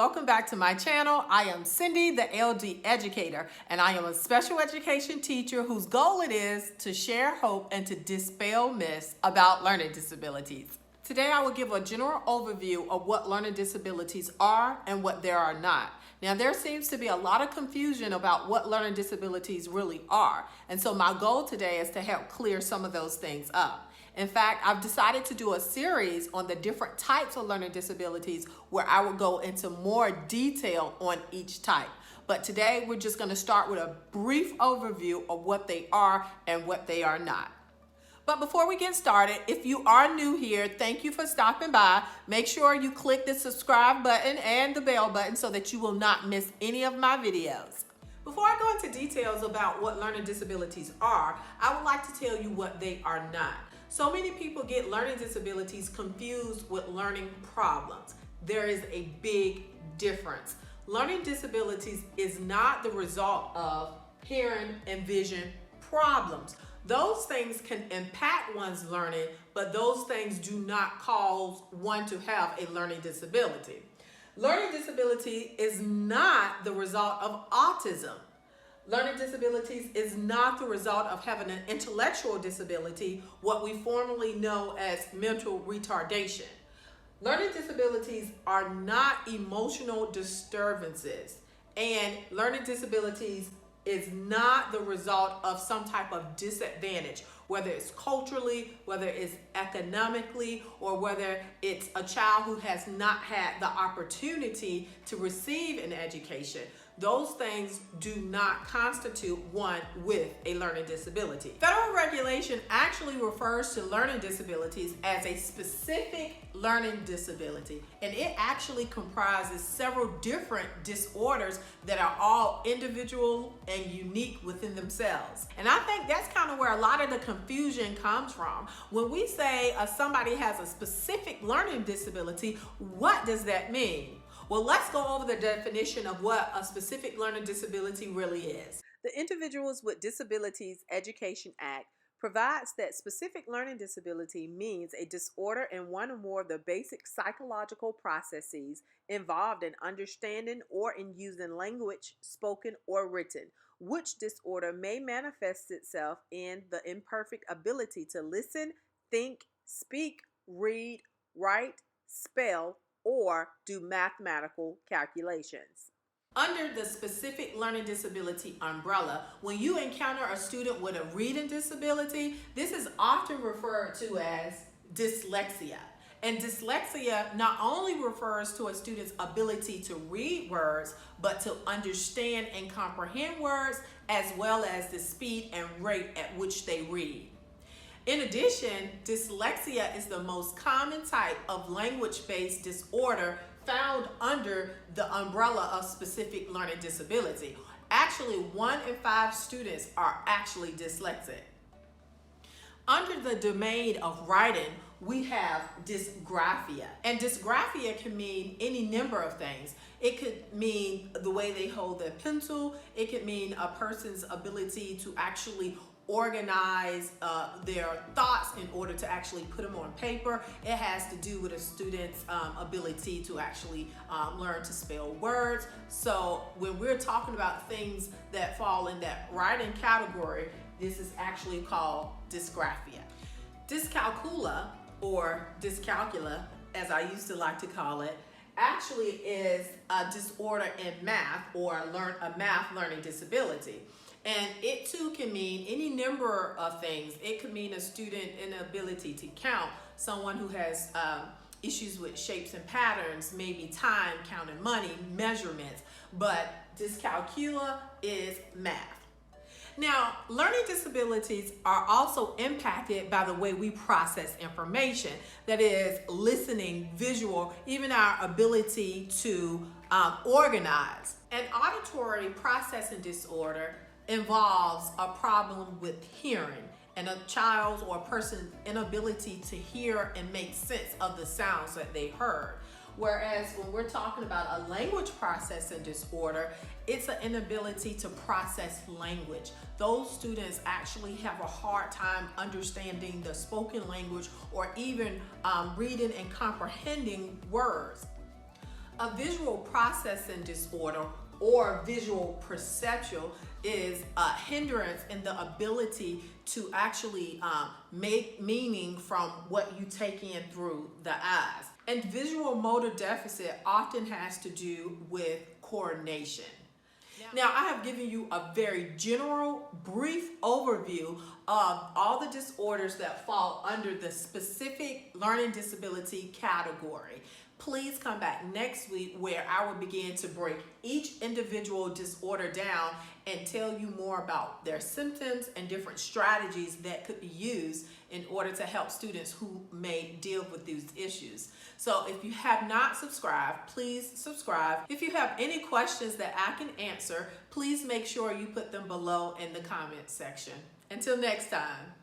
welcome back to my channel. I am Cindy, the LD educator, and I am a special education teacher whose goal it is to share hope and to dispel myths about learning disabilities. Today I will give a general overview of what learning disabilities are and what they are not. Now there seems to be a lot of confusion about what learning disabilities really are, and so my goal today is to help clear some of those things up. In fact, I've decided to do a series on the different types of learning disabilities where I will go into more detail on each type. But today we're just going to start with a brief overview of what they are and what they are not. But before we get started, if you are new here, thank you for stopping by. Make sure you click the subscribe button and the bell button so that you will not miss any of my videos. Before I go into details about what learning disabilities are, I would like to tell you what they are not. So many people get learning disabilities confused with learning problems. There is a big difference. Learning disabilities is not the result of hearing and vision problems. Those things can impact one's learning, but those things do not cause one to have a learning disability. Learning disability is not the result of autism. Learning disabilities is not the result of having an intellectual disability, what we formerly know as mental retardation. Learning disabilities are not emotional disturbances, and learning disabilities is not the result of some type of disadvantage, whether it's culturally, whether it's economically, or whether it's a child who has not had the opportunity to receive an education. Those things do not constitute one with a learning disability. Federal regulation actually refers to learning disabilities as a specific learning disability, and it actually comprises several different disorders that are all individual and unique within themselves. And I think that's kind of where a lot of the confusion comes from. When we say somebody has a specific learning disability, what does that mean? Well, let's go over the definition of what a specific learning disability really is. The Individuals with Disabilities Education Act provides that specific learning disability means a disorder in one or more of the basic psychological processes involved in understanding or in using language, spoken or written, which disorder may manifest itself in the imperfect ability to listen, think, speak, read, write, spell, or do mathematical calculations. Under the specific learning disability umbrella, when you encounter a student with a reading disability, this is often referred to as dyslexia. And dyslexia not only refers to a student's ability to read words, but to understand and comprehend words, as well as the speed and rate at which they read. In addition, dyslexia is the most common type of language-based disorder found under the umbrella of specific learning disability. Actually, 1 in 5 students are actually dyslexic. Under the domain of writing, we have dysgraphia. And dysgraphia can mean any number of things. It could mean the way they hold their pencil. It could mean a person's ability to actually organize their thoughts in order to actually put them on paper. It has to do with a student's ability to actually learn to spell words. So when we're talking about things that fall in that writing category, this is actually called dysgraphia. Dyscalculia, or dyscalculia, as I used to like to call it, actually is a disorder in math, or a math learning disability. And it too can mean any number of things. It could mean a student inability to count, someone who has issues with shapes and patterns, maybe time, counting money, measurements, but dyscalculia is math. Now, learning disabilities are also impacted by the way we process information. That is, listening, visual, even our ability to organize. An auditory processing disorder involves a problem with hearing and a child's or a person's inability to hear and make sense of the sounds that they heard. Whereas when we're talking about a language processing disorder, it's an inability to process language. Those students actually have a hard time understanding the spoken language or even reading and comprehending words. A visual processing disorder or visual perceptual is a hindrance in the ability to actually make meaning from what you take in through the eyes. And visual motor deficit often has to do with coordination. Now, I have given you a very general, brief overview of all the disorders that fall under the specific learning disability category. Please come back next week where I will begin to break each individual disorder down and tell you more about their symptoms and different strategies that could be used in order to help students who may deal with these issues. So if you have not subscribed, please subscribe. If you have any questions that I can answer, please make sure you put them below in the comment section. Until next time.